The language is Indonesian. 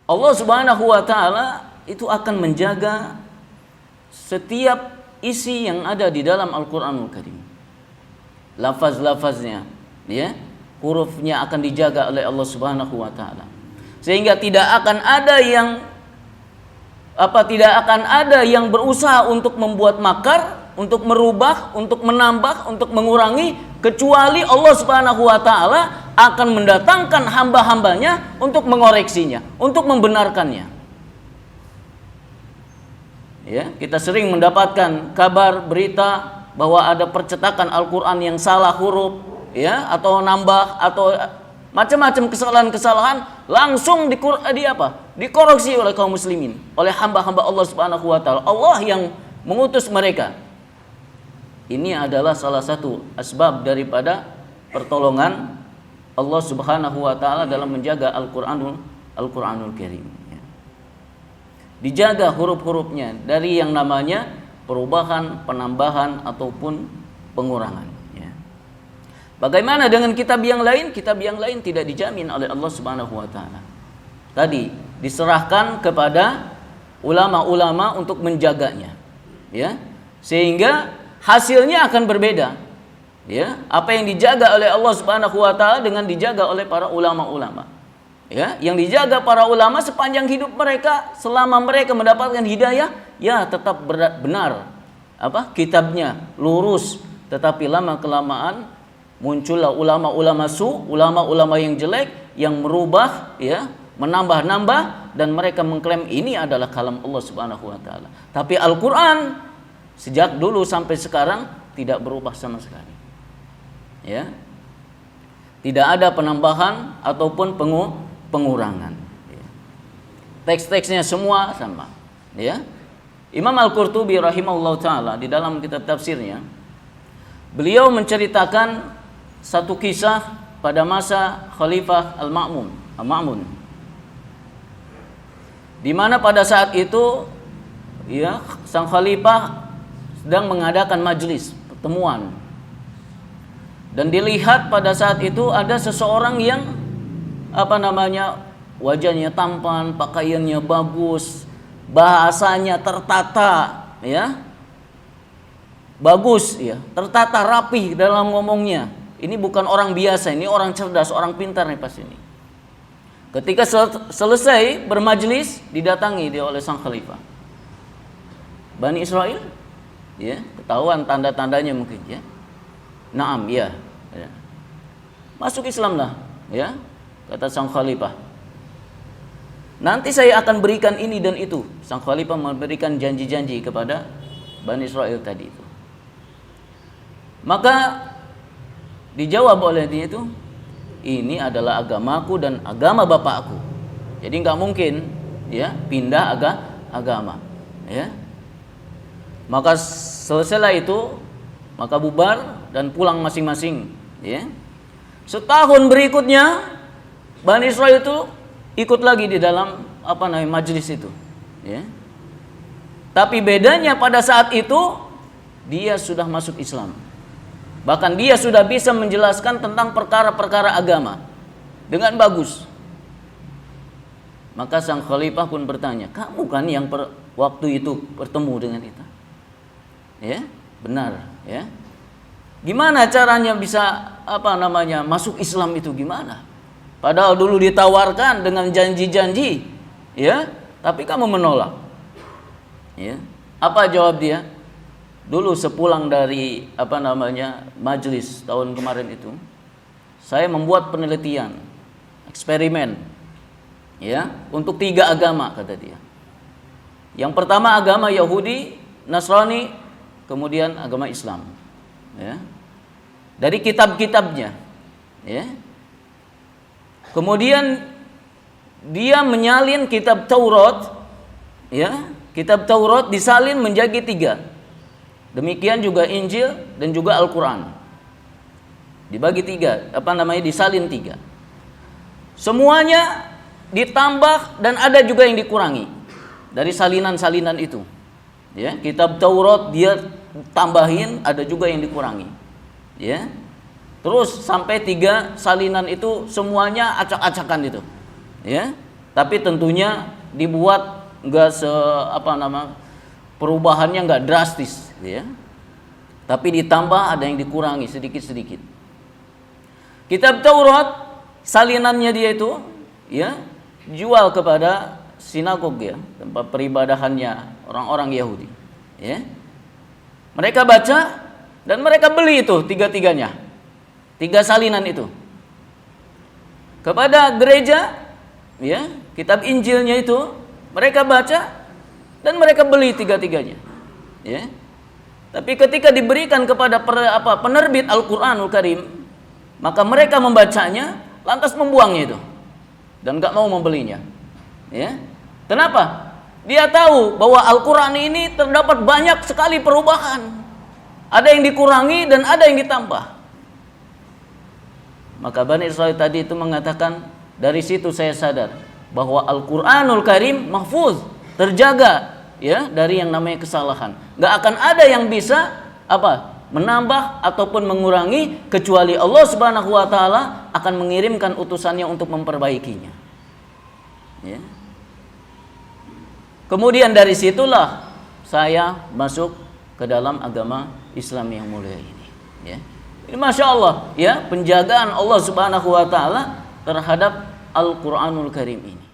Allah Subhanahu wa taala itu akan menjaga setiap isi yang ada di dalam Al-Qur'anul Karim. Lafaz-lafaznya, ya, hurufnya akan dijaga oleh Allah Subhanahu wa taala. Sehingga tidak akan ada yang berusaha untuk membuat makar, untuk merubah, untuk menambah, untuk mengurangi, kecuali Allah Subhanahu wa taala akan mendatangkan hamba-hambanya untuk mengoreksinya, untuk membenarkannya. Ya, kita sering mendapatkan kabar berita bahwa ada percetakan Al-Qur'an yang salah huruf, ya, atau nambah atau macam-macam kesalahan-kesalahan langsung dikoreksi oleh kaum muslimin, oleh hamba-hamba Allah Subhanahu wa taala. Allah yang mengutus mereka. Ini adalah salah satu asbab daripada pertolongan Allah Subhanahu wa taala dalam menjaga Al-Qur'anul Karim. Dijaga huruf-hurufnya dari yang namanya perubahan, penambahan ataupun pengurangan. Bagaimana dengan kitab yang lain? Kitab yang lain tidak dijamin oleh Allah Subhanahu wa taala. Tadi diserahkan kepada ulama-ulama untuk menjaganya. Ya. Sehingga hasilnya akan berbeda. Ya, apa yang dijaga oleh Allah Subhanahu wa taala dengan dijaga oleh para ulama-ulama. Ya, yang dijaga para ulama sepanjang hidup mereka, selama mereka mendapatkan hidayah, ya tetap benar. Kitabnya lurus, tetapi lama kelamaan muncullah ulama-ulama ulama-ulama yang jelek yang merubah, ya, menambah-nambah, dan mereka mengklaim ini adalah kalam Allah Subhanahu wa taala. Tapi Al-Qur'an sejak dulu sampai sekarang tidak berubah sama sekali. Ya. Tidak ada penambahan ataupun pengurangan. Ya. Teks-teksnya semua sama. Ya. Imam Al-Qurtubi rahimahullah taala di dalam kitab tafsirnya, beliau menceritakan satu kisah pada masa Khalifah Al-Ma'mun, di mana pada saat itu, ya, sang khalifah sedang mengadakan majelis pertemuan, dan dilihat pada saat itu ada seseorang yang wajahnya tampan, pakaiannya bagus, bahasanya tertata, ya, bagus, ya, tertata rapih dalam ngomongnya. Ini bukan orang biasa, ini orang cerdas, orang pintar nih pas ini. Ketika selesai bermajlis, didatangi dia oleh sang khalifah. Bani Israel, ya, ketahuan tanda-tandanya mungkin, ya. Naam, ya. Masuk Islam lah, ya, kata sang khalifah. Nanti saya akan berikan ini dan itu. Sang khalifah memberikan janji-janji kepada Bani Israel tadi itu. Maka dijawab oleh dia itu, ini adalah agamaku dan agama bapakku. Jadi nggak mungkin, ya, pindah agama. Ya. Maka selesailah itu, maka bubar dan pulang masing-masing. Ya. Setahun berikutnya, Bani Israel itu ikut lagi di dalam majelis itu. Ya. Tapi bedanya pada saat itu dia sudah masuk Islam. Bahkan dia sudah bisa menjelaskan tentang perkara-perkara agama dengan bagus. Maka sang khalifah pun bertanya, kamu kan yang waktu itu bertemu dengan kita? Ya, benar. Ya. Gimana caranya bisa masuk Islam itu gimana? Padahal dulu ditawarkan dengan janji-janji, ya, tapi kamu menolak. Ya. Apa jawab dia? Dulu sepulang dari majelis tahun kemarin itu, saya membuat penelitian, eksperimen, ya, untuk 3 agama, kata dia. Yang pertama agama Yahudi, Nasrani, kemudian agama Islam. Ya. Dari kitab-kitabnya, ya. Kemudian dia menyalin kitab Taurat, ya, kitab Taurat disalin menjadi 3. Demikian juga Injil dan juga Al-Quran. Dibagi 3, disalin 3. Semuanya ditambah dan ada juga yang dikurangi dari salinan-salinan itu. Ya, kitab Taurat dia tambahin, ada juga yang dikurangi. Ya. Terus sampai 3 salinan itu semuanya acak-acakan itu. Ya. Tapi tentunya dibuat nggak perubahannya nggak drastis, ya. Tapi ditambah, ada yang dikurangi sedikit-sedikit. Kitab Taurat salinannya dia itu, ya, jual kepada sinagog, ya, tempat peribadahannya orang-orang Yahudi, ya. Mereka baca dan mereka beli itu tiga-tiganya, 3 salinan itu kepada gereja, ya. Kitab Injilnya itu mereka baca dan mereka beli tiga-tiganya, ya. Tapi ketika diberikan kepada penerbit Al-Qur'anul Karim, maka mereka membacanya lantas membuangnya itu dan nggak mau membelinya, ya. Kenapa? Dia tahu bahwa Al-Qur'an ini terdapat banyak sekali perubahan, ada yang dikurangi dan ada yang ditambah. Maka Bani Israil tadi itu mengatakan, dari situ saya sadar bahwa Al-Qur'anul Karim mahfuz, terjaga, ya, dari yang namanya kesalahan. Nggak akan ada yang bisa menambah ataupun mengurangi, kecuali Allah Subhanahu wa taala akan mengirimkan utusannya untuk memperbaikinya, ya. Kemudian dari situlah saya masuk ke dalam agama Islam yang mulia ini, ya. Ini Masya Allah, ya, penjagaan Allah Subhanahu wa taala terhadap Al-Qur'anul Karim ini.